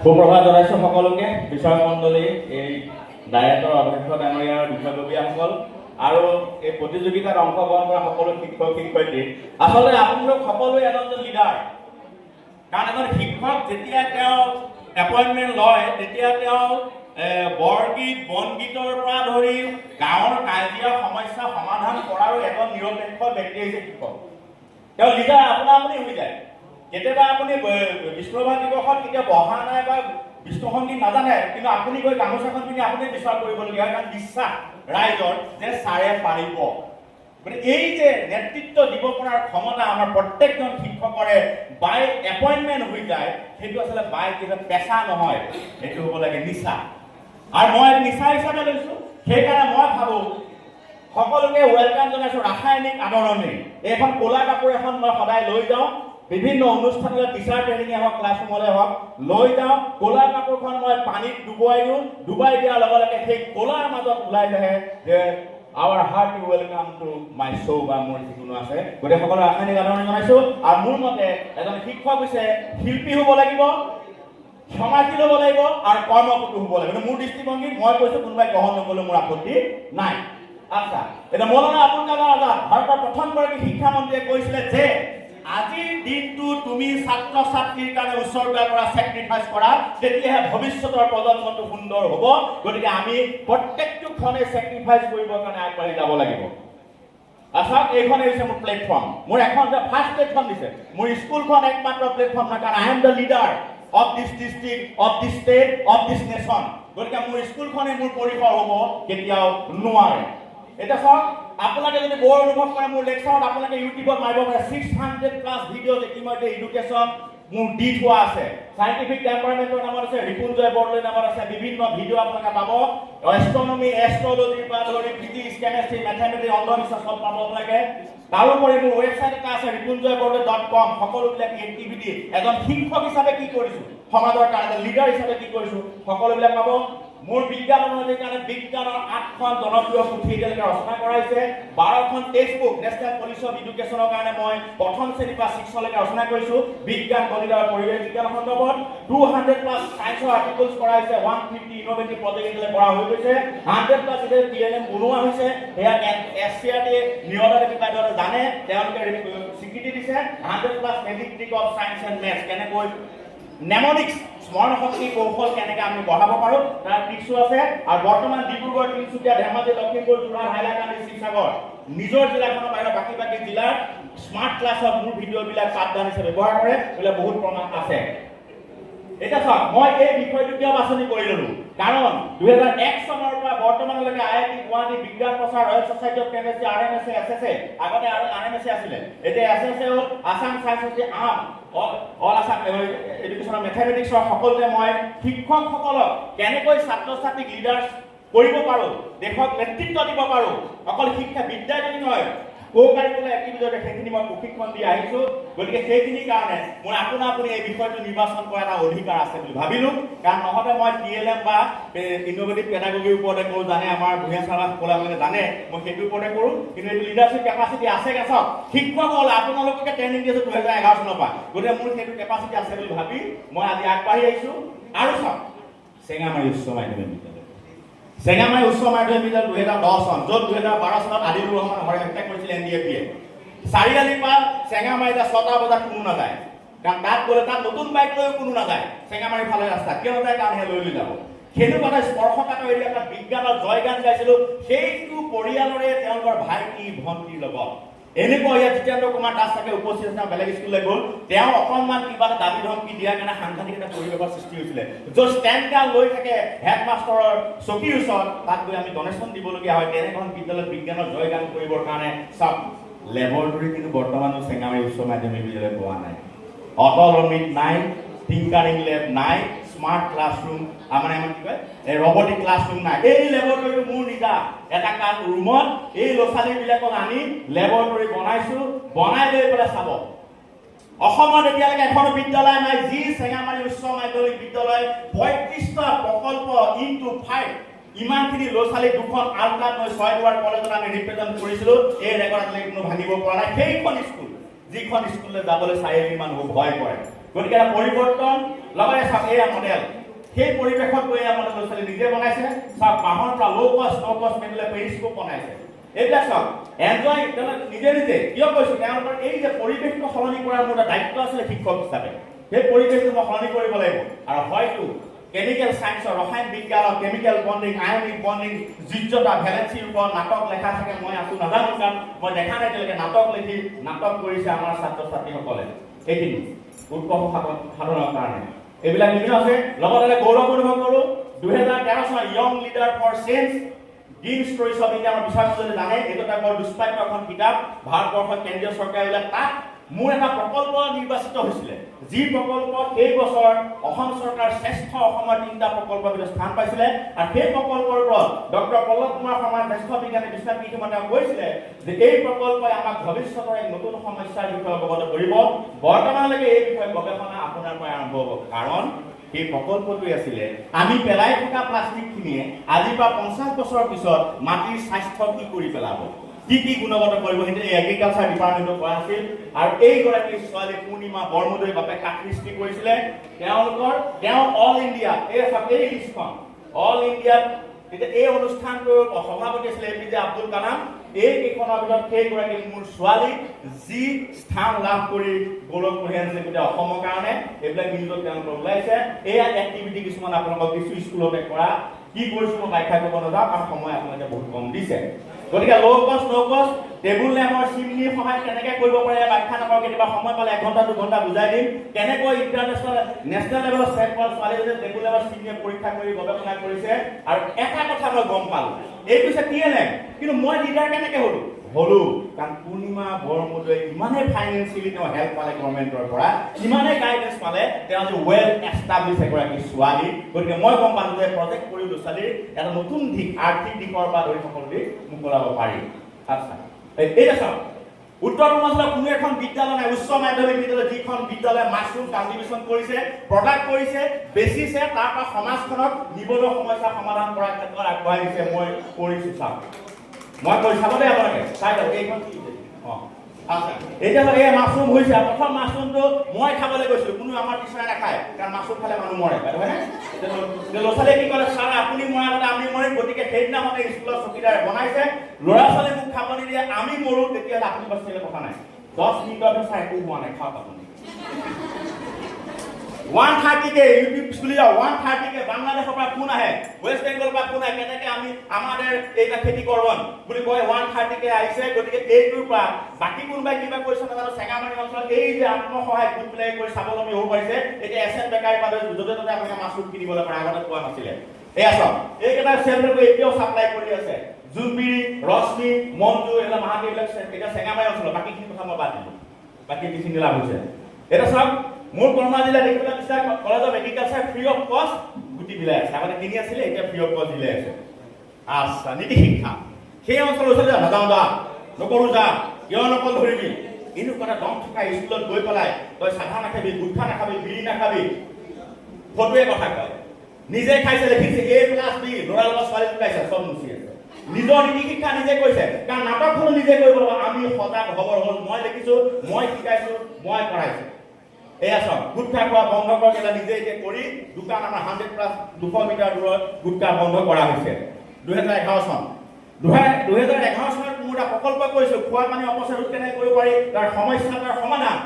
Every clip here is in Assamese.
সুপ্ৰভাত জনাইছো সকলোকে বিষয় মণ্ডলী এই ডায়েটৰ অধ্যক্ষ ডাঙৰীয়া বিষয়ববীয়াসকল আৰু এই প্ৰতিযোগিতাত অংশগ্ৰহণ কৰা সকলো শিক্ষক শিক্ষয়িত্ৰী আসলে আপোনালোক সকলোৱে এজন লিডাৰ কাৰণ এজন শিক্ষক যেতিয়া তেওঁ এপইণ্টমেণ্ট লয় তেতিয়া তেওঁ বৰগীত বনগীতৰ পৰা ধৰি গাঁৱৰ কাজিয়া সমস্যা সমাধান কৰাৰো এজন নিৰপেক্ষ ব্যক্তি হৈছে শিক্ষক তেওঁ লিডাৰ আপোনা আপুনি হৈ যায় কেতিয়াবা আপুনি বিষ্ণুৰাভা দিৱসত কেতিয়া বহা নাই বা বিষ্ণু সংগীত নাজানে কিন্তু আপুনি গৈ গামোচাখন পিন্ধি আপুনি বিশ্বাস কৰিবলগীয়া হয় কাৰণ বিশ্বাস ৰাইজৰ যে ছাৰে পাৰিব গতিকে এই যে নেতৃত্ব দিব পৰাৰ ক্ষমতা আমাৰ প্ৰত্যেকজন শিক্ষকৰে বাই এপইণ্টমেণ্ট হৈ যায় সেইটো আচলতে বাই কিবা পেচা নহয় সেইটো হ'ব লাগে নিচা আৰু মই নিচা হিচাপে লৈছোঁ সেইকাৰণে মই ভাবোঁ সকলোকে ৱেলকাম জনাইছোঁ ৰাসায়নিক আদৰণি এইখন ক'লা কাপোৰ এখন মই সদায় লৈ যাওঁ বিভিন্ন অনুষ্ঠানলৈ টিচাৰ ট্ৰেইনিঙে হওক ক্লাছৰুমলৈ হওক লৈ যাওঁ ক'লা কাপোৰখন মই পানীত ডুবাই দিওঁ ডুবাই দিয়াৰ লগে লগে সেই ক'লাৰ মাজত ওলাই আহে যে আৱাৰ hearty welcome to my show' বা মোৰ যিকোনো আছে গতিকে সকলো ৰাসায়নিক আদৰণি জনাইছোঁ আৰু মোৰ মতে এজন শিক্ষক হৈছে শিল্পী হ'ব লাগিব সমাজশীল হ'ব লাগিব আৰু কৰ্মপটু হ'ব লাগিব মোৰ দৃষ্টিভংগীত মই কৈছোঁ কোনোবাই গ্ৰহণ নকৰিলেও মোৰ আপত্তি নাই আচ্ছা এতিয়া মৌলানা আবুল কালাম আজাদ ভাৰতৰ প্ৰথমগৰাকী শিক্ষামন্ত্ৰীয়ে কৈছিলে যে আজিৰ দিনটো তুমি ছাত্ৰ ছাত্ৰীৰ কাৰণে উৎসৰ্গা কৰা চেক্ৰিফাইচ কৰা তেতিয়াহে ভৱিষ্যতৰ প্ৰজন্মটো সুন্দৰ হ'ব গতিকে আমি প্ৰত্যেকটো ক্ষণে চেক্ৰিফাইচ কৰিবৰ কাৰণে আগবাঢ়ি যাব লাগিব আচ্ছা এইখনে হৈছে মোৰ প্লেটফৰ্ম মোৰ এখন যে ফাৰ্ষ্ট প্লেটফৰ্ম দিছে মোৰ স্কুলখন একমাত্ৰ প্লেটফৰ্ম নহয় কাৰণ I am the leader of this district of this state of this nation গতিকে মোৰ স্কুলখনে মোৰ পৰিসৰ হ'ব কেতিয়াও নোৱাৰে এটা চাওক আপোনালোকে যদি বৰ অনুভৱ কৰে মোৰ লেকচাৰত আপোনালোকে ইউটিউবত মাৰিব পাৰে 600+ ভিডিঅ' ইতিমধ্যে এডুকেশ্যন মোৰ দি থোৱা আছে সাইণ্টিফিক টেম্পাৰামেণ্টৰ নামত আছে ৰিপুঞ্জয় বৰদলৈ নামত আছে বিভিন্ন ভিডিঅ' আপোনালোকে পাব এষ্ট্ৰনমি এষ্ট্ৰলজিৰ পৰা ধৰি ফিজিক্স কেমেষ্ট্ৰি মেথমেটিক্স অন্ধবিশ্বাস চব পাব আপোনালোকে তাৰোপৰি মোৰ ৱেবছাইট এটা আছে ripunjoybordole.com সকলোবিলাক এক্টিভিটি এজন শিক্ষক হিচাপে কি কৰিছোঁ সমাজৰ কাৰণে লিডাৰ হিচাপে কি কৰিছোঁ সকলোবিলাক পাব মোৰ বিজ্ঞান অনুযায়ী কাৰণে বিজ্ঞানৰ 8খন জনপ্ৰিয় পুথি এতিয়ালৈকে ৰচনা কৰা হৈছে 12খন টেক্সটবুক নেশ্যনেল পলিচি অফ এডুকেশ্যনৰ কাৰণে মই প্ৰথম শ্ৰেণীৰ পৰা 6লৈকে ৰচনা কৰিছোঁ বিজ্ঞান গণিত আৰু পৰিৱেশ বিজ্ঞানৰ সন্দৰ্ভত 200+ সায়েন্সৰ আৰ্টিকলছ কৰা হৈছে 150 ইনোভেটিভ প্ৰজেক্ট এতিয়ালৈ কৰা হৈ গৈছে 100+ এতিয়া TLM বনোৱা হৈছে সেয়া SCRT নিয়তা দেৱী বাইদেৱে জানে তেওঁলোকে স্বীকৃতি দিছে 100+ mathematics of science and maths কেনেকৈ নেমনিক্স স্মৰণ শক্তি কৌশল কেনেকৈ আমি বঢ়াব পাৰোঁ তাৰ টিপছো আছে আৰু বৰ্তমান ডিব্ৰুগড় তিনিচুকীয়া ধেমাজি লখিমপুৰ যোৰহাট হাইলাকান্দি শিৱসাগৰ নিজৰ জিলাখনৰ বাহিৰে বাকী জিলাৰ স্মাৰ্ট ক্লাছত মোৰ ভিডিঅ'বিলাক পাঠদান হিচাপে ব্যৱহাৰ কৰে বোলে বহুত প্ৰমাণ আছে এটা চাওক মই এই বিষয়টো কিয় বাছনি কৰি ল'লোঁ কাৰণ 2001 চনৰ পৰা বৰ্তমানলৈকে IIT গুৱাহাটী বিজ্ঞান প্ৰচাৰ royal society of chemistry RMSA SSA আগতে RMSA আছিলে এতিয়া SSA হ'ল Assam science society all Assam এডুকেশ্যনৰ মেথমেটিক্সৰ সকলোতে মই শিক্ষকসকলক কেনেকৈ ছাত্ৰ ছাত্ৰীক লিডাৰ কৰিব পাৰোঁ দেশক নেতৃত্ব দিব পাৰোঁ অকল শিক্ষা বিদ্যালয় নহয় co-curricular activities সেইখিনি মই প্ৰশিক্ষণ দি আহিছোঁ গতিকে সেইখিনিৰ কাৰণে মোৰ আপুনি এই বিষয়টো নিৰ্বাচন কৰা এটা অধিকাৰ আছে বুলি ভাবিলোঁ কাৰণ নহ'লে মই TLM বা ইনোভেটিভ পেডাগগীৰ ওপৰতে কৰোঁ জানে আমাৰ ভূঞা ছাৰসকলে আপোনালোকে জানে মই সেইটোৰ ওপৰতে কৰোঁ কিন্তু এইটো লিডাৰশ্বিপ কেপাচিটি আছে চাওক শিক্ষকসকলে আপোনালোকে ট্ৰেইনিং দি আছোঁ 2011 চনৰ পৰা গতিকে মোৰ সেইটো কেপাচিটি আছে বুলি ভাবি মই আজি আগবাঢ়ি আহিছোঁ আৰু চাওক চেঙামাৰী উচ্চ মাধ্যমিক বিদ্যালয় চেঙামাৰী উচ্চ মাধ্যমিক বিদ্যালয় 2010 চন য'ত 2012 চনত আদিলুৰ ৰহমান হত্যা কৰিছিল NDFBয়ে চাৰিআলিৰ পৰা চেঙামাৰীত 6টা বজাত কোনো নাযায় কাৰণ তাত গ'লে তাত নতুন বাইক লৈ কোনো নাযায় চেঙামাৰীৰ ফালে ৰাস্তা কিয় নাযায় কাৰণ সেই লৈ যাব সেনেকুৱা স্পৰ্শকাতৰ এৰিয়াত বিজ্ঞানৰ জয়গান গাইছিলোঁ সেইটো পৰিয়ালৰে তেওঁলোকৰ ভাইটি ভণ্টিৰ লগত এনেকুৱা ইয়াত জিতেন্দ্ৰ কুমাৰ দাস থাকে উপস্থিত আছে বেলেগ স্কুললৈ গ'ল তেওঁ অকণমান কিবা এটা দাবী ধমকি দিয়াৰ কাৰণে সাংঘাতিক এটা পৰিৱেশৰ সৃষ্টি হৈছিলে য'ত ষ্টেণ্ডডাল লৈ থাকে হেডমাষ্টাৰৰ চকীৰ ওচৰত তাত গৈ আমি ডনেশ্যন দিবলগীয়া হয় তেনেখন বিদ্যালয়ত বিজ্ঞানৰ জয়গান কৰিবৰ কাৰণে চাওক লেবৰেটৰী কিন্তু বৰ্তমানো চেঙামাৰী উচ্চ মাধ্যমিক বিদ্যালয়ত পোৱা নাই অটল অমৃত নাই টিংকাৰিং লেব নাই স্মাৰ্ট ক্লাছৰুম মানে কি কয় ৰবটিক ক্লাছৰুম নাই এই লেবৰেটৰীটো মোৰ নিজা এটা ৰুমত এই ল'ৰা ছোৱালীবিলাকক আনি লেবৰেটৰী বনাইছোঁ বনাই লৈ পেলাই চাব অসমত এতিয়ালৈকে এখন বিদ্যালয় নাই যি চেঙামাৰী উচ্চ মাধ্যমিক বিদ্যালয় 35টা প্ৰকল্প ইনটু 5 ইমানখিনি ল'ৰা ছোৱালী দুখন আল্ট্ৰাত মই 6 দুৱাৰ কলেজত আমি ৰিপ্ৰেজেণ্ট কৰিছিলোঁ এই ৰেকৰ্ড কোনো ভাঙিব পৰা নাই সেইখন স্কুল যিখন স্কুললৈ যাবলৈ চাৰিআলি মানুহ ভয় কৰে গতিকে এটা পৰিৱৰ্তন লগতে চাওক এয়া মডেল সেই পৰিৱেশত গৈ আমাৰ ল'ৰা ছোৱালী নিজে বনাইছে চাওক বাঁহৰ পৰা ল' কষ্ট মেটেৰিয়েলে পেৰিস্কোপ বনাইছে এইবিলাক চাওক এনজয় নিজে নিজে কিয় কৈছো তেওঁলোকৰ এই যে পৰিৱেশটো সলনি কৰাৰ মোৰ এটা দায়িত্ব আছিলে শিক্ষক হিচাপে সেই পৰিৱেশটো মই সলনি কৰিব লাগিব আৰু হয়তো কেমিকেল সায়েন্সৰ ৰসায়ন বিজ্ঞানৰ কেমিকেল বন্ডিং আয়নিক বন্ডিং যোজ্যতা ভেলেন্সিৰ ওপৰত নাটক লেখা থাকে মই আছো নাজানো কাৰণ মই দেখা নাই তেওঁলোকে নাটক লিখি নাটক কৰিছে আমাৰ ছাত্ৰ ছাত্ৰীসকলে এইখিনি উৎকৰ্ষ সাধনৰ কাৰণে এইবিলাক বিভিন্ন আছে লগতে গৌৰৱ অনুভৱ কৰোঁ 2013 চনৰ young leader for change green stories of India আমাৰ বিশ্ববিদ্যালয়ে জানে এইটো এটা বৰ দুষ্প্ৰাপ্য এখন কিতাপ ভাৰতবৰ্ষৰ কেন্দ্ৰীয় চৰকাৰে উলিয়াই তাত মোৰ এটা প্ৰকল্প নিৰ্বাচিত হৈছিলে যি প্ৰকল্প সেই বছৰ অসম চৰকাৰ শ্ৰেষ্ঠ অসমৰ 3টা প্ৰকল্পৰ ভিতৰত স্থান পাইছিলে আৰু সেই প্ৰকল্পৰ ওপৰত ডক্টৰ পল্লৱ কুমাৰ শৰ্মাৰ জ্যেষ্ঠ বিজ্ঞানী বিশ্ববিদ্যালয়ে তেওঁ কৈছিলে যে এই প্ৰকল্পই আমাক ভৱিষ্যতৰ এক নতুন সমস্যাৰ বিষয়ে অৱগত কৰিব বৰ্তমানলৈকে এই বিষয়ে গৱেষণা আপোনাৰ পৰা আৰম্ভ হ'ব কাৰণ এই প্ৰকল্পটোৱে আছিলে আমি পেলাই থকা প্লাষ্টিকখিনিয়ে আজিৰ পৰা 50 বছৰৰ পিছত মাটিৰ স্বাস্থ্য কি কৰি পেলাব কি গুণগত কৰিব সেইটো এগ্ৰিকালচাৰ ডিপাৰ্টমেণ্টৰ পৰা আছিল আৰু এইগৰাকী ছোৱালী পূৰ্ণিমা বৰমুদৈ বাপে কাকৃষ্টি কৰিছিলে তেওঁ অল ইণ্ডিয়া এই লিষ্টখন অল ইণ্ডিয়াত এতিয়া এই অনুষ্ঠানটোৰ সভাপতি আছিলে এপিজে আব্দুল কালাম এই কেইখনৰ ভিতৰত সেইগৰাকী মোৰ ছোৱালী যি স্থান লাভ কৰি গৌৰৱ কঢ়িয়াই আনিছে গোটেই অসমৰ কাৰণে এইবিলাক নিউজত তেওঁলোকে ওলাইছে এয়া এক্টিভিটি কিছুমান আপোনালোকক কিছু স্কুলতে কৰা কি কৰিছো মই ব্যাখ্যা কৰিব নাযাওঁ কাৰণ সময় আপোনালোকে বহুত কম দিছে গতিকে ল' কষ্ট ন' কষ্ট টেবুল লেম্পৰ চিমনিৰ সহায়ত কেনেকৈ কৰিব পাৰে ব্যাখ্যা নকৰোঁ কেতিয়াবা সময় পালে 1 ঘণ্টা 2 ঘণ্টা বুজাই দিম কেনেকৈ ইণ্টাৰনেশ্যনেল নেশ্যনেল লেভেলত ষ্টেট কৰা ছোৱালীজনীয়ে টেবুল লেম্পৰ চিমনিয়ে পৰীক্ষা কৰি গৱেষণা কৰিছে আৰু এটা কথা মই গম পালোঁ এইটো হৈছে TLM কিন্তু মই লিডাৰ কেনেকৈ হ'লো কাৰণ পূৰ্ণিমা বৰমুদৈ ইমানেই ফাইনেন্সিয়েলি তেওঁ হেল্প পালে গভৰ্ণমেণ্টৰ পৰা ইমানেই গাইডেঞ্চ পালে তেওঁ যে ৱেল এষ্টাব্লিছ এগৰাকী ছোৱালী গতিকে মই গম পালোঁ যে প্ৰজেক্ট কৰি ল'ৰা ছোৱালীৰ এটা নতুন দিশ আৰ্থিক দিশৰ পৰা ধৰি সকলো দিশ মোকলাব পাৰি আচ্ছা এইটা চাওক উত্তৰ পূৰ্বাঞ্চলৰ কোনো এখন বিদ্যালয় নাই উচ্চ মাধ্যমিক বিদ্যালয় যিখন বিদ্যালয়ে মাছৰুম কাল্টিভেশ্যন কৰিছে প্ৰডাক্ট কৰিছে বেচিছে তাৰ পৰা সমাজখনক নিবনুৱা সমস্যা সমাধান কৰাৰ ক্ষেত্ৰত আগবঢ়াই দিছে মই কৰিছোঁ চাওক মই কৈ চাব দেই আপোনালোকে চাই লওক এইখন কি আচ্ছা এতিয়া এই মাছৰুম হৈছে প্ৰথম মাছৰুমটো মই খাবলৈ গৈছিলোঁ কোনো আমাৰ টিচাৰে নাখায় কাৰণ মাছৰুম খালে মানুহ মৰে হয়নে ল'ৰা ছোৱালীয়ে কি ক'লে ছাৰ আপুনি মৰাৰ আগতে আমি মৰিম গতিকে সেইদিনাখনে স্কুলৰ চকীদাৰে বনাইছে ল'ৰা ছোৱালী মোক খাব নিদিয়ে আমি মৰোঁ তেতিয়াহ'লে আপুনি বাচিলে কথা নাই 10 মিনিটৰ পিছত একো হোৱা নাই খাওক আপুনি 130 ইউটিউব খুলি যাও 130 বাংলাদেশৰ পৰা ফোন আহে ওয়েস্ট বেংগলৰ পৰা ফোন আহে কেনেকৈ আমি আমাৰ এইটা খেতি কৰবন বুলি কয় 130 আহিছে গতিকে এইটোৰ পৰা বাকি কোনোবাই কিবা কৈছে নাজানো চেঙামাৰী অঞ্চলত এই যে আত্মসহায়ক গোট বিলাক কৰি স্বাৱলম্বী হ'ব পাৰিছে এতিয়া এছএন বেকাৰী পালে য'তে ত'তে আপুনি মাছৰুম কিনিবলৈ পাৰে আগতে পোৱা নাছিলে এয়া চাওক এইকেইটা চেণ্টাৰটো এতিয়াও ছাপ্লাই কৰি আছে জুনবিৰি ৰশ্মি মঞ্জু এইবিলাক মাহাতি এইবিলাক এতিয়া চেঙামাৰী অঞ্চলত বাকীখিনি কথা মই বাদ দিলোঁ বাকী যিখিনি লাভ হৈছে এটা চাওক মোৰ কৰ্মা জিলা দেখিবলৈ বিচাৰ college of agriculture free of কষ্ট গুটি বিলাই আছে আগতে কিনি আছিলে এতিয়া ফ্ৰী অফ কষ্ট দিলে আছে আচ্ছা নীতি শিক্ষা সেই অঞ্চলৰ ওচৰতে নাযাওঁ যা নকৰোঁ যা কিয় নকল ধৰিবি কিন্তু কথা দম থকা স্কুলত গৈ পেলাই তই চাধা নাখাবি গুটখা নাখাবি বিড়ি নাখাবি ফটোৱে কথা কয় নিজে খাইছে লিখিছে A+B ল'ৰা ল'ৰা ছোৱালী লুকাইছে চব মুচি আছে নিজৰ নীতি শিক্ষা নিজে কৈছে কাৰণ নাটকখনো নিজে কৰিব লাগিব আমি সজাগ খবৰ হ'ল মই লিখিছোঁ মই শিকাইছোঁ মই কৰাইছোঁ এয়া চাওক গুটখা খোৱা বন্ধ কৰক এটা নিজে এতিয়া কৰি দোকান আমাৰ 100+ মিটাৰ দূৰত গুটখা বন্ধ কৰা হৈছে 2011 চন 2011 চনত মোৰ এটা প্ৰকল্প কৰিছোঁ খোৱা পানী অপচয় ৰোধ কেনেকৈ কৰিব পাৰি তাৰ সমস্যাৰ সমাধান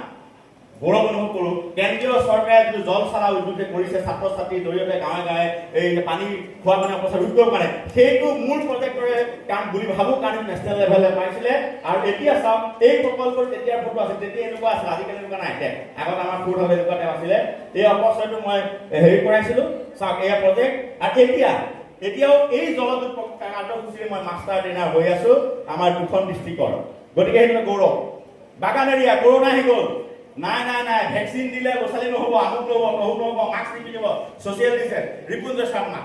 গৌৰৱ অনুভৱ কৰোঁ কেন্দ্ৰীয় চৰকাৰে যিটো জল চালা উদ্যোগে কৰিছে ছাত্ৰ ছাত্ৰীৰ জৰিয়তে গাঁৱে গাঁৱে এই পানী খোৱা পানী অপচয় ৰোধ কৰিব পাৰে সেইটো মূল প্ৰজেক্টৰে কাম বুলি ভাবোঁ কাৰণ নেশ্যনেল লেভেলে পাইছিলে আৰু এতিয়া চাওক এই প্ৰকল্পৰ তেতিয়া ফটো আছে তেতিয়া এনেকুৱা আছিল আজিকালি এনেকুৱা নাই আগত আমাৰ ফুড হ'ব এনেকুৱা টাইপ আছিলে এই অপচয়টো মই হেৰি কৰাইছিলোঁ চাওক এয়া প্ৰজেক্ট আৰু এতিয়াও এই জলবিদ্যুৎ কাৰ্যসূচীৰে মই মাষ্টাৰ ট্ৰেইনাৰ হৈ আছোঁ আমাৰ 2খন ডিষ্ট্ৰিক্টৰ গতিকে সেইটো গৌৰৱ বাগান এৰিয়া কৰোণা আহি গ'ল নাই ভেকচিন দিলে ল'ৰা ছোৱালী নহ'ব আমুক নহ'ব মাস্ক নিপিন্ধিব ছ'চিয়েল ডিষ্টেঞ্চ ৰিপুঞ্জয় শৰ্মা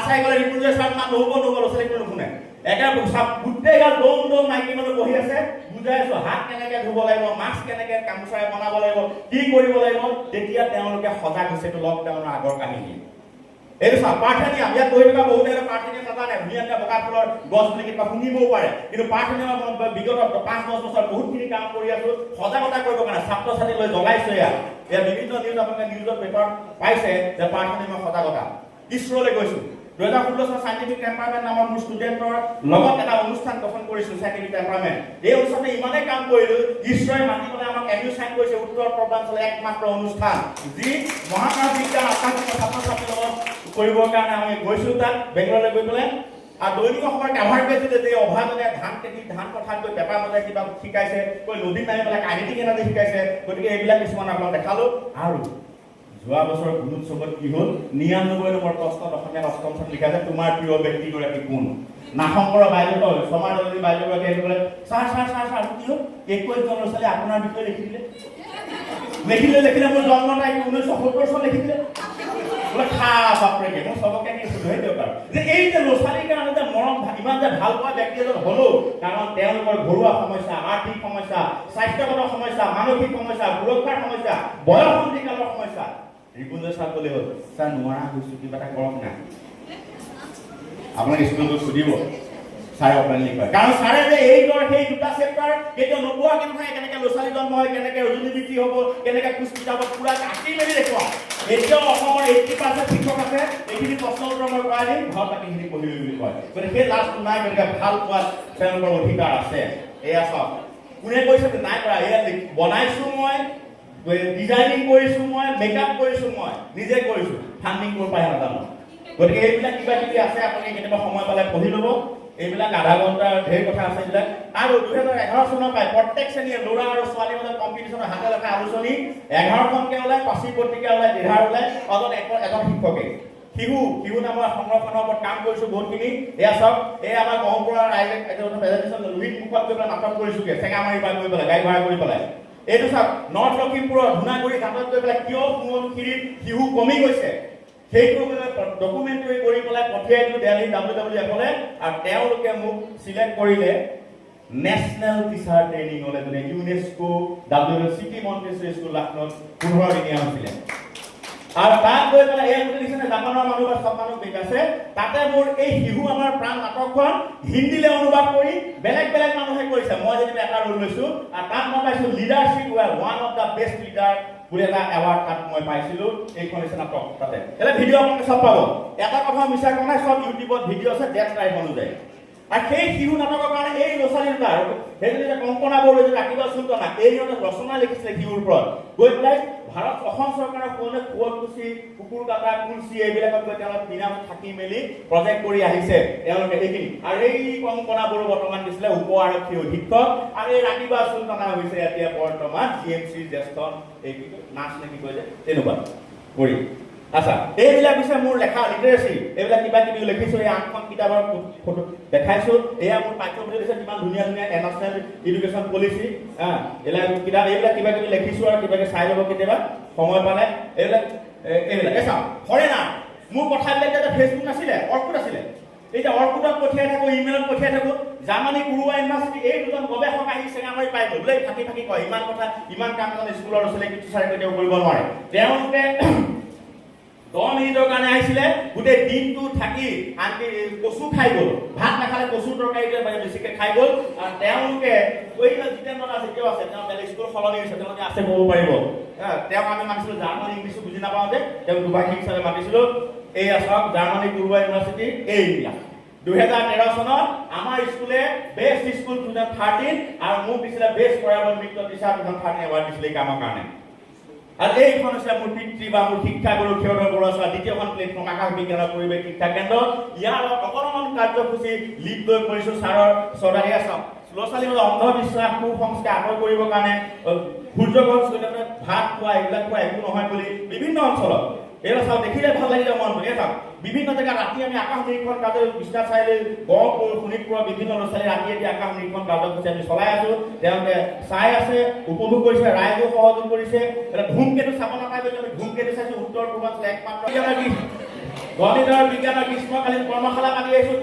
চাই গ'লে ৰিপুঞ্জয় শৰ্মা নহ'ব ল'ৰা ছোৱালী কোনো নুশুনে গোটেই গাল দম মাইকী মানুহ বহি আছে বুজাই আছোঁ হাত কেনেকৈ ধুব লাগিব মাস্ক কেনেকৈ গামোচাৰে বনাব লাগিব কি কৰিব লাগিব তেতিয়া তেওঁলোকে সজাগ হৈছে এইটো লকডাউনৰ আগৰ কাহিনী এইটো চা পাৰ্থেনিয়াম ইয়াত বহি থকা বহুতে পাৰ্থেনিয়াম নাজানে ধুনীয়াকৈ বগা ফুলৰ গছ বুলি কিবা শুনিবও পাৰে কিন্তু পাৰ্থেনিয়াম বিগত 5-10 বছৰ বহুতখিনি কাম কৰি আছো সজাগতা কৰিবৰ কাৰণে ছাত্ৰ ছাত্ৰী লৈ জগাইছো ইয়াত বিভিন্ন নিউজ আপোনালোকে নিউজত পেপাৰ পাইছে যে পাৰ্থেনিয়ামৰ সজাগতা ইছৰোলৈ গৈছো 2016 চনত সাইন্টিফিক টেম্পাৰমেণ্ট নামৰ মোৰ ষ্টুডেণ্টৰ লগত এটা অনুষ্ঠান গঠন কৰিছো সাইন্টিফিক টেম্পাৰমেণ্ট এই অনুষ্ঠানে ইমানে কাম কৰিলো ইছৰোৱে মাতি পেলাই আমাক এমিউ চাইন কৰিছে উত্তৰ পূৰ্বাঞ্চলৰ একমাত্ৰ অনুষ্ঠান যি মহাকাশ বিজ্ঞান আকাশগংগা ছাত্ৰ ছাত্ৰীৰ লগত কৰিবৰ কাৰণে আমি গৈছো তাত বেংগলৰলৈ গৈ পেলাই আৰু দৈনিক অসমৰ কাভাৰ পেজতে যে অভাজনে ধান খেতি ধান পথাৰত গৈ পেপাৰ মতে কিবা শিকাইছে কৈ নদীত নামি পেলাই কাহিনী কেনেকৈ শিকাইছে গতিকে এইবিলাক কিছুমান আপোনাক দেখালো আৰু যোৱা বছৰ গুণোৎসৱত কি হ'ল 99 নম্বৰ প্ৰশ্নত অসমীয়া অষ্টম শ্ৰেণীত লিখা আছে তোমাৰ প্ৰিয় ব্যক্তিগৰাকী কোন নাশংকৰ বাইদেউ সমাজনী বাইদেউগৰাকী আহি পেলাই ছাৰ কি হ'ল 21 জন ল'ৰা ছোৱালী আপোনাৰ বিষয়ে লিখিলে মোৰ জন্ম তাৰিখ 1970 চন লিখিলে বোলে খা বাপৰে মই চবকে কি সুধি দিওঁ যে এই যে ল'ৰা ছোৱালীৰ কাৰণে যে মৰম ইমান যে ভাল পোৱা ব্যক্তি এজন হ'লো কাৰণ তেওঁলোকৰ ঘৰুৱা সমস্যা আৰ্থিক সমস্যা স্বাস্থ্যগত সমস্যা মানসিক সমস্যা সুৰক্ষাৰ সমস্যা বয়সন্ধিকালৰ সমস্যা ৰিপুঞ্জয় ছাৰ ক'লে হ'ল ছাৰ নোৱাৰা হৈছোঁ কিবা এটা কৰক না আপোনাক স্কুলত সুধিব ছাৰে অপেনলি কয় কাৰণ ছাৰে যে এই সেই দুটা চেপ্টাৰ কেতিয়াও নোপোৱাকৈ নহয় কেনেকৈ ল'ৰা ছোৱালী জন্ম হয় কেনেকৈ ৰজনী বৃদ্ধি হ'ব কেনেকৈ খোজ কিতাপত পুৰা কাটি মেলি দেখুৱাওঁ এতিয়াও অসমৰ 80% শিক্ষক আছে এইখিনি প্ৰশ্ন উত্তৰ মই কৰাই দিম ঘৰত বাকীখিনি পঢ়িবি বুলি কয় গতিকে সেই লাজটো নাই গতিকে ভাল পোৱাত তেওঁলোকৰ অধিকাৰ আছে এয়া চাওক কোনে কৈছে নাই কৰা এয়া বনাইছোঁ মই ডিজাইনিং কৰিছো মই মেকআপ কৰিছো মই নিজে কৰিছো ফান্ডিং কৰিব পাই নাজানো গতিকে এইবিলাক কিবা কিবি আছে আপুনি কেতিয়াবা সময় পালে পঢ়ি ল'ব এইবিলাক আধা ঘণ্টাৰ ঢেৰ কথা আছে এইবিলাক আৰু 2011 চনৰ পাই প্ৰত্যেক শ্ৰেণীৰ ল'ৰা আৰু ছোৱালীৰ মাজত কম্পিটিশ্যনৰ হাতে লেখা আলোচনী 11খনকৈ ওলাই 5 পত্ৰিকা ওলাই ডিধাৰ ওলাই এজন শিক্ষকে শিশু নামৰ সংৰক্ষণৰ ওপৰত কাম কৰিছো বহুতখিনি এয়া চাওক এই আমাৰ গহপুৰৰ ৰাইজে প্ৰেজেণ্টেশ্যন লুইট মুখত গৈ পেলাই নাটক কৰিছোগে চেঙামাৰি পৰা গৈ পেলাই গাড়ী ভাড়া কৰি পেলাই এইটো চাওক নৰ্থ লখিমপুৰৰ ধুনাগুৰি ঘাটত গৈ পেলাই কিয় সোণখিৰিত শিশু কমি গৈছে সেইটো ডকুমেণ্টাৰী কৰি পেলাই পঠিয়াই দিলোঁ দিল্লী WWFলৈ আৰু তেওঁলোকে মোক চিলেক্ট কৰিলে নেশ্যনেল টিচাৰ ট্ৰেইনিঙলৈ মানে ইউনেস্কো চিটি মন্টেছৰী স্কুল লাক্ষ্ণৌত 15 দিনীয়া হৈছিলে আৰু তাত গৈ পেলাই এই দেখিছেনে জাপানৰ মানুহ বা চব মানুহ বেগ আছে তাতে মোৰ এই শিশু আমাৰ প্ৰাণ নাটকখন হিন্দীলৈ অনুবাদ কৰি বেলেগ মানুহে কৰিছে মই যেনিবা এটা ৰোল লৈছোঁ আৰু তাত মই পাইছোঁ leadership one of the best leader বুলি এটা এৱাৰ্ড তাত মই পাইছিলোঁ এইখন হৈছে নাটক তাতে এটা ভিডিঅ' আপোনালোকে চব পাব এটা কথা মিছা কোৱা নাই চব ইউটিউবত ভিডিঅ' আছে ডেট টাইম অনুযায়ী আৰু সেই শিশু নাটকৰ কাৰণে এই ল'ৰা ছোৱালী দুটা সেইটো যে কংকনা বড়ো যে ৰাখিবা চুলকনা এই ৰচনা লিখিছিলে শিশুৰ ওপৰত গৈ পেলাই অসম চৰকাৰৰ শুৱালকুছি কুকুৰ কাটা কুলচি এইবিলাকত গৈ তেওঁলোকে দিনাত থাকি মেলি প্ৰজেক্ট কৰি আহিছে তেওঁলোকে এইখিনি আৰু এই কংকনা বড়ো বৰ্তমান দিছিলে উপ আৰক্ষী অধীক্ষক আৰু এই ৰাখিবা চুলকনা হৈছে এতিয়া বৰ্তমান GMC জ্যেষ্ঠ এই নাচ নে কি কয় যে তেনেকুৱা কৰি আচ্ছা এইবিলাক হৈছে মোৰ লেখা লিটাৰেচি এইবিলাক কিবা কিবি লিখিছোঁ এই 8খন কিতাপৰ ফটো দেখাইছোঁ এয়া মোৰ পাঠ্যপুথি দিছে কিমান ধুনীয়া নেশ্যনেল এডুকেশ্যন পলিচি এইবিলাক কিবা কিবি লিখিছোঁ আৰু কিবা কিবি চাই ল'ব কেতিয়াবা সময় পালে এইবিলাক এই চাওক ফৰেনাৰ মোৰ কথাবিলাক যাতে ফেচবুক নাছিলে অৰ্কুট আছিলে এতিয়া অৰ্কুটত পঠিয়াই থাকোঁ ইমেইলত পঠিয়াই থাকোঁ জাৰ্মানী কুৰুৱা ইউনিভাৰ্চিটি এই দুজন গৱেষক আহি চেঙামাৰি পাই গ'ল বোলে ফাঁকি কয় ইমান কথা ইমান কাম এজন স্কুলৰ ল'ৰা ছোৱালীক টিচাৰে কেতিয়াও কৰিব নোৱাৰে তেওঁলোকে 10 মিনিটৰ কাৰণে আহিছিলে গোটেই দিনটো থাকি আনকি কচু খাই গ'ল ভাত নাখালে কচু তৰকাৰীটো বেছিকৈ খাই গ'ল আৰু তেওঁলোকে জিতেন্দ্ৰ দাস এতিয়াও আছে তেওঁ বেলেগ স্কুল সলনি হৈছে তেওঁলোকে আছে ক'ব পাৰিব তেওঁক আমি মাতিছিলোঁ জাৰ্মানী ইংলিছো বুজি নাপাওঁ যে তেওঁক দুভাষিক হিচাপে মাতিছিলোঁ এইয়া চাওক জাৰ্মানী কুৰুৱা ইউনিভাৰ্চিটি এইয়া 2013 চনত আমাৰ স্কুলে বেষ্ট স্কুল 2013 আৰু মোক দিছিলে বেষ্ট পৰ্যায়ৰ মিত্ৰ টিচাৰ 2013 এৱাৰ্ড দিছিলে এই কামৰ কাৰণে আৰু এইখন হৈছে মোৰ পিতৃ বা মোৰ শিক্ষাগুৰু ক্ষেত্ৰৰ বৰুৱা দ্বিতীয়খন প্লেটফৰ্ম আকাশ বিজ্ঞানৰ পৰিৱেশ শিক্ষা কেন্দ্ৰ ইয়াৰ অকণমান কাৰ্যসূচী লিড লৈ কৰিছোঁ ছাৰৰ চৰ্দাৰী আছাম ল'ৰা ছোৱালীৰ মাজত অন্ধবিশ্বাস কুসংস্কাৰ আঁতৰ কৰিবৰ কাৰণে সূৰ্যগঞ্জ ভাত খোৱা এইবিলাক খোৱা একো নহয় বুলি বিভিন্ন অঞ্চলত এইবিলাক চাওক দেখিলে ভাল লাগিলে মন এই চাওক বিভিন্ন জেগাত ৰাতি আমি আকাশ নিৰীক্ষণ কাৰ্য বিশ্বনাথ চাৰিআলি গহপুৰ শোণিতপুৰৰ বিভিন্ন ল'ৰা ছোৱালী ৰাতি এটি আকাশ নিৰীক্ষণ কাৰ্যসূচী আমি চলাই আছোঁ তেওঁলোকে চাই আছে উপভোগ কৰিছে ৰাইজেও সহযোগ কৰিছে এটা ধূমকেতু চাব নাপায় বুলি আমি ধূমকেতু চাইছোঁ উত্তৰ পূৰ্বাঞ্চলৰ একমাত্ৰ গণিতৰ বিজ্ঞানৰ গ্ৰীষ্মকালীন কৰ্মশালা পাতি আহিছোঁ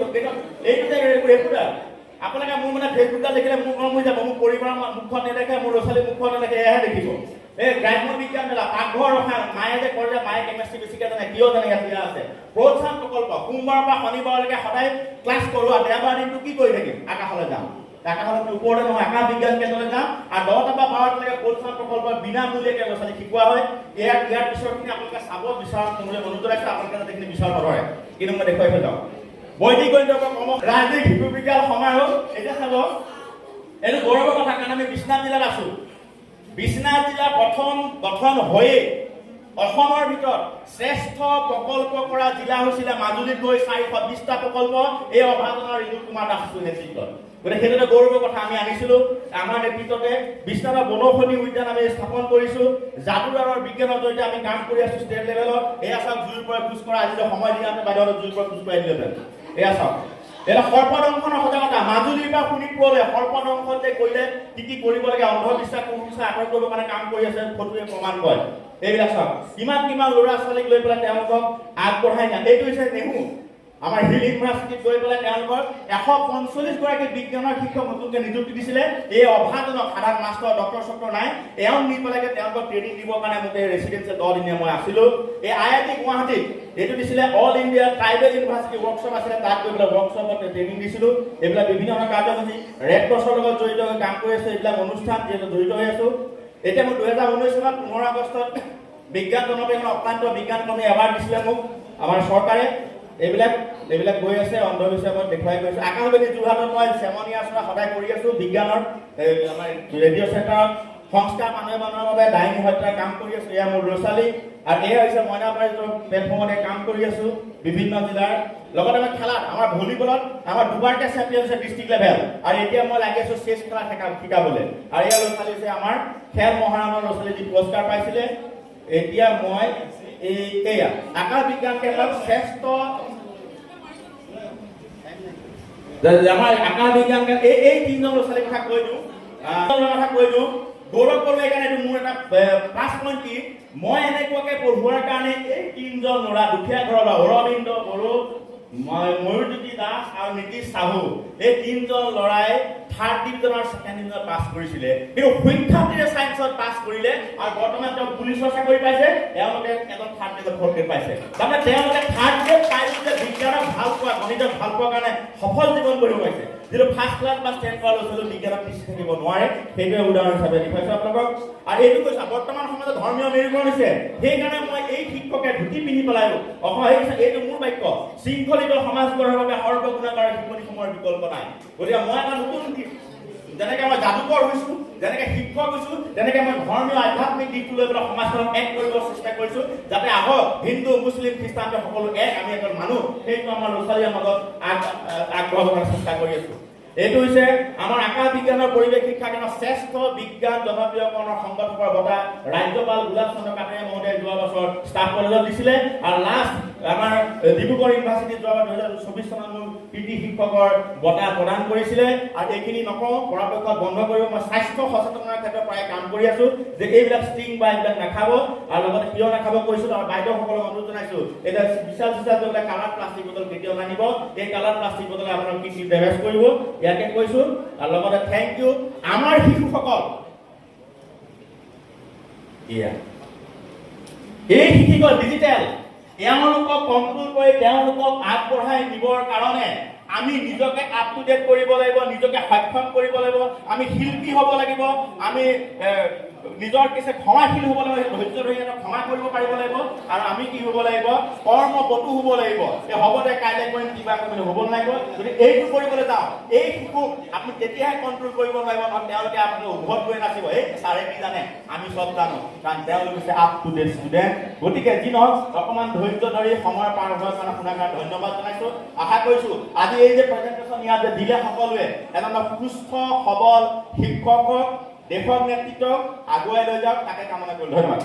এইটো যে ৰেগুলাৰ আপোনালোকে মোৰ মানে ফেচবুকত দেখিলে মোৰ মন হৈ যাব মোৰ পৰিবাৰৰ মুখখন নেদেখে মোৰ ল'ৰা ছোৱালীৰ মুখখন নেদেখে এয়াহে দেখিব এই গ্ৰাম্য বিজ্ঞান মেলা, পাকঘৰ ৰসায়ন, মায়ে যে কয় যে মায়ে কেমেষ্ট্ৰি বেছিকৈ জানে, কিয় জানে ইয়াত দিয়া আছে। প্ৰোৎসাহন প্ৰকল্প, সোমবাৰৰ পৰা শনিবাৰলৈকে সদায় ক্লাছ কৰোঁ, আৰু দেওবাৰ দিনটো কি কৰি থাকিম? আকাশলৈ যাম। আকাশলৈ ওপৰতে নহয়, আকাশ বিজ্ঞান কেন্দ্ৰলৈ যাম, আৰু 10টা পৰা 12টালৈকে প্ৰোৎসাহন প্ৰকল্প বিনামূলীয়াকৈ ল'ৰা ছোৱালীক শিকোৱা হয়। ইয়াৰ পিছৰখিনি আপোনালোকে চাব বিচাৰক, মোলৈ অনুৰোধ জনাইছোঁ, আপোনালোকে যাতে বিচাৰ নধৰে, কিন্তু মই দেখুৱাই থৈ যাওঁ। বৈদিক গণিতৰ পৰা ৰাজনৈতিক শিশু বিজ্ঞান সমাৰোহ, এতিয়া চাব, এইটো গৌৰৱৰ কথা, কাৰণ আমি বিশ্বনাথ জিলাত আছোঁ। বিশ্বনাথ জিলা প্ৰথম গঠন হৈয়ে অসমৰ ভিতৰত শ্ৰেষ্ঠ প্ৰকল্প কৰা জিলা হৈছিলে মাজুলীত গৈ 420টা প্ৰকল্প এই অভাজনৰ ৰিজু কুমাৰ দাসৰ নেতৃত্বত। গতিকে সেইটো গৌৰৱৰ কথা আমি আনিছিলোঁ। আমাৰ নেতৃত্বতে বিশ্বনাথৰ বনৌষধি উদ্যান আমি স্থাপন কৰিছোঁ। যাদুদাৰৰ বিজ্ঞানৰ জৰিয়তে আমি কাম কৰি আছোঁ ষ্টেট লেভেলত। এয়া চাওক, জুইৰ পৰা খোজ কৰা, আজিলৈ সময় দিয়া আমি বাইদেউহঁতক জুইৰ পৰা খোজ কৰাই দিলেহেঁতেন। এয়া চাওক, এটা সৰ্পদংশনৰ সজাগতা, মাজুলীৰ পৰা শোণিতপুৰলৈ সৰ্পদংশন যে কৰিলে কি কি কৰিব লাগে, অন্ধবিশ্বাস কুসংস্কাৰ আঁতৰ কৰিবৰ কাৰণে কাম কৰি আছে, ফটোৱে প্ৰমাণ কৰে। এইবিলাক চাওক, কিমান ল'ৰা ছোৱালীক লৈ পেলাই তেওঁলোকক আগবঢ়াই নিয়া। এইটো হৈছে নেহু, আমাৰ হিল ইউনিভাৰ্চিটিত গৈ পেলাই তেওঁলোকৰ 145 গৰাকী বিজ্ঞানৰ শিক্ষক নতুনকৈ নিযুক্তি দিছিলে। এই অভাজনক সাধাৰণ মাষ্টৰ ডক্টৰ নাই, এওঁক নি পেলাই তেওঁলোকক ট্ৰেইনিং দিবৰ কাৰণে মোক এই ৰেচিডেঞ্চিয়েল 10 দিনীয়া মই আছিলোঁ। এই IIT গুৱাহাটীত এইটো দিছিলে all India tribal university workshop আছিলে, তাত গৈ পেলাই ৱৰ্কশ্বপত ট্ৰেইনিং দিছিলোঁ। এইবিলাক বিভিন্ন ধৰণৰ কাৰ্যসূচী, ৰেড ক্ৰছৰ লগত জড়িত হৈ কাম কৰি আছোঁ, এইবিলাক অনুষ্ঠান যিহেতু জড়িত হৈ আছোঁ। এতিয়া মই 2019 চনত 15 আগষ্টত বিজ্ঞান জনপ্ৰিয় অক্লান্ত বিজ্ঞান কৰ্মী এৱাৰ্ড দিছিলে মোক আমাৰ চৰকাৰে। এইবিলাক গৈ আছে, অন্ধবিশ্বাসত দেখুৱাই গৈছে। আকাশবাণী যোৰহাটত মই চেমনীয়া আচৰা সদায় কৰি আছোঁ বিজ্ঞানৰ আমাৰ ৰেডিঅ' চেণ্টাৰত। সংস্কাৰ মানুহৰ বাবে ডাইনী হত্যাৰ কাম কৰি আছোঁ, এয়া মোৰ ল'ৰা ছোৱালী। আৰু এয়া হৈছে মইনাপাৰীৰ প্লেটফৰ্মতে কাম কৰি আছোঁ বিভিন্ন জিলাৰ। লগতে মই খেলাত, আমাৰ ভলীবলত আমাৰ দুবাৰকৈ চেম্পিয়ন হৈছে ডিষ্ট্ৰিক্ট লেভেল, আৰু এতিয়া মই লাগি আছোঁ চেছ খেলা শিকাবলৈ। আৰু এয়া ল'ৰা ছোৱালী হৈছে আমাৰ খেল মহাৰণৰ ল'ৰা ছোৱালী যি পুৰস্কাৰ পাইছিলে। এতিয়া মই এয়া আকাশ বিজ্ঞান কেন্দ্ৰত শ্ৰেষ্ঠ আমাৰ আকাশ বিজ্ঞান এই 3জন ল'ৰা ছোৱালীৰ কথা কৈ দিওঁ। গৌৰৱ কৰোঁ এইকাৰণে, এইটো মোৰ এটা প্লাছ পইণ্ট কি, মই এনেকুৱাকৈ পঢ়োৱাৰ কাৰণে এই 3জন ল'ৰা দুখীয়া ঘৰৰ ল'ৰা, অৰবিন্দ বড়ো, ময়ূৰজ্যোতি দাস আৰু নীতিশ চাহু, এই 3জন ল'ৰাই 3rd ডিভিজন আৰু 2nd ডিভিজনত পাছ কৰিছিলে, কিন্তু সুখ্যাতিৰে ছায়েন্সত পাছ কৰিলে, আৰু বৰ্তমান তেওঁ পুলিচৰ চাকৰি পাইছে। তেওঁলোকে এজন 3rd গ্ৰেড 4th গ্ৰেড পাইছে। তাৰমানে তেওঁলোকে 3rd গ্ৰেড পাইছে যে বিজ্ঞানক ভাল পোৱা, গণিতক ভাল পোৱাৰ কাৰণে সফল জীৱন কৰিব পাৰিছে। যিটো ফাৰ্ষ্ট ক্লাছ বা 10th কৰা ল'ৰা ছোৱালী বিজ্ঞানত পিছি থাকিব নোৱাৰে, সেইটোৱে উদাহৰণ হিচাপে দেখুৱাইছোঁ আপোনালোকক। আৰু এইটো কৈছা, বৰ্তমান সমাজত ধৰ্মীয় মেৰুকৰণ হৈছে, সেইকাৰণে মই এই শিক্ষকে ধুতি পিন্ধি পেলাইও এইটো মোৰ বাক্য, শৃংখলিত সমাজ গঢ়াৰ বাবে সৰ্বগুণাকাৰ শিক্ষণীসমূহৰ বিকল্প নাই। গতিকে মই এটা নতুন, যেনেকৈ মই যাদুকৰ হৈছোঁ, যেনেকৈ শিক্ষক হৈছোঁ, তেনেকৈ মই ধৰ্মীয় আধ্যাত্মিক দিশটো লৈ পেলাই সমাজখনক এক কৰিব চেষ্টা কৰিছোঁ, যাতে আহক হিন্দু মুছলিম খ্ৰীষ্টান সকলো এক, আমি এজন মানুহ, সেইটো আমাৰ ল'ৰা ছোৱালীৰ মাজত আগ্ৰহ কৰাৰ চেষ্টা কৰি আছোঁ। এইটো হৈছে আমাৰ আকাশ বিজ্ঞানৰ পৰিৱেশ শিক্ষা কেন্দ্ৰৰ শ্ৰেষ্ঠ বিজ্ঞান জনপ্ৰিয়কৰণৰ সংগঠকৰ বঁটা ৰাজ্যপাল গোলাপ চন্দ্ৰ কাটাৰিয়া মহোদয়ে যোৱা বছৰ ষ্টাফ কলেজত দিছিলে। আৰু লাষ্ট আমাৰ ডিব্ৰুগড় ইউনিভাৰ্চিটিত যোৱা 2024 চনত মোৰ পিটি শিক্ষকৰ বঁটা প্ৰদান কৰিছিলে। আৰু এইখিনি নকওঁ, পৰাপক্ষত বন্ধ কৰিব। মই স্বাস্থ্য সচেতনতাৰ ক্ষেত্ৰত প্ৰায় কাম কৰি আছোঁ যে এইবিলাক ষ্টিং বা এইবিলাক নাখাব, আৰু লগতে কিয় নাখাব কৈছোঁ। আৰু বাইদেউসকলক অনুৰোধ জনাইছোঁ, এতিয়া বিশাল বিলাক কালাৰ প্লাষ্টিক বটল কেতিয়াও নানিব। এই কালাৰ প্লাষ্টিক বটলে আপোনাক কি ডেমেজ কৰিব, ইয়াকে কৈছোঁ। আৰু লগতে থেংক ইউ আমাৰ শিশুসকল, এই শিশুসকল ডিজিটেল, এওঁলোকক কণ্ট্ৰল কৰি তেওঁলোকক আগবঢ়াই নিবৰ কাৰণে আমি নিজকে আপ টু ডেট কৰিব লাগিব, নিজকে সক্ষম কৰিব লাগিব। আমি শিল্পী হ'ব লাগিব, আমি নিজৰ কিছু ক্ষমাশীল হ'ব লাগিব, ধৈৰ্য ধৰি ক্ষমা কৰিব পাৰিব লাগিব। আৰু আমি কি হ'ব লাগিব, কৰ্মপটু হ'ব লাগিব। এই হ'ব দে কাইলৈ কৰিম, কিবা কৰিম হ'ব নালাগিব। যদি এইটো কৰিবলৈ যাওঁ, এই শিশুক আপুনি তেতিয়াহে কণ্ট্ৰল কৰিব নোৱাৰিব, নহয় তেওঁলোকে আপোনাক উভত গৈ নাচিব, এই ছাৰে কি জানে, আমি চব জানো, কাৰণ তেওঁলোক হৈছে আপ টু ডেট ষ্টুডেণ্ট। গতিকে যি নহওক, অকণমান ধৈৰ্য ধৰি সময় পাৰ হোৱাৰ কাৰণে শুনাৰ কাৰণে ধন্যবাদ জনাইছোঁ। আশা কৰিছোঁ আজি এই যে প্ৰেজেণ্টেশ্যন ইয়াত যে দিলে সকলোৱে, এজন সুস্থ সবল শিক্ষকক দেশৰ নেতৃত্বক আগুৱাই লৈ যাওক, তাকে কামনা কৰিলোঁ। ধন্যবাদ।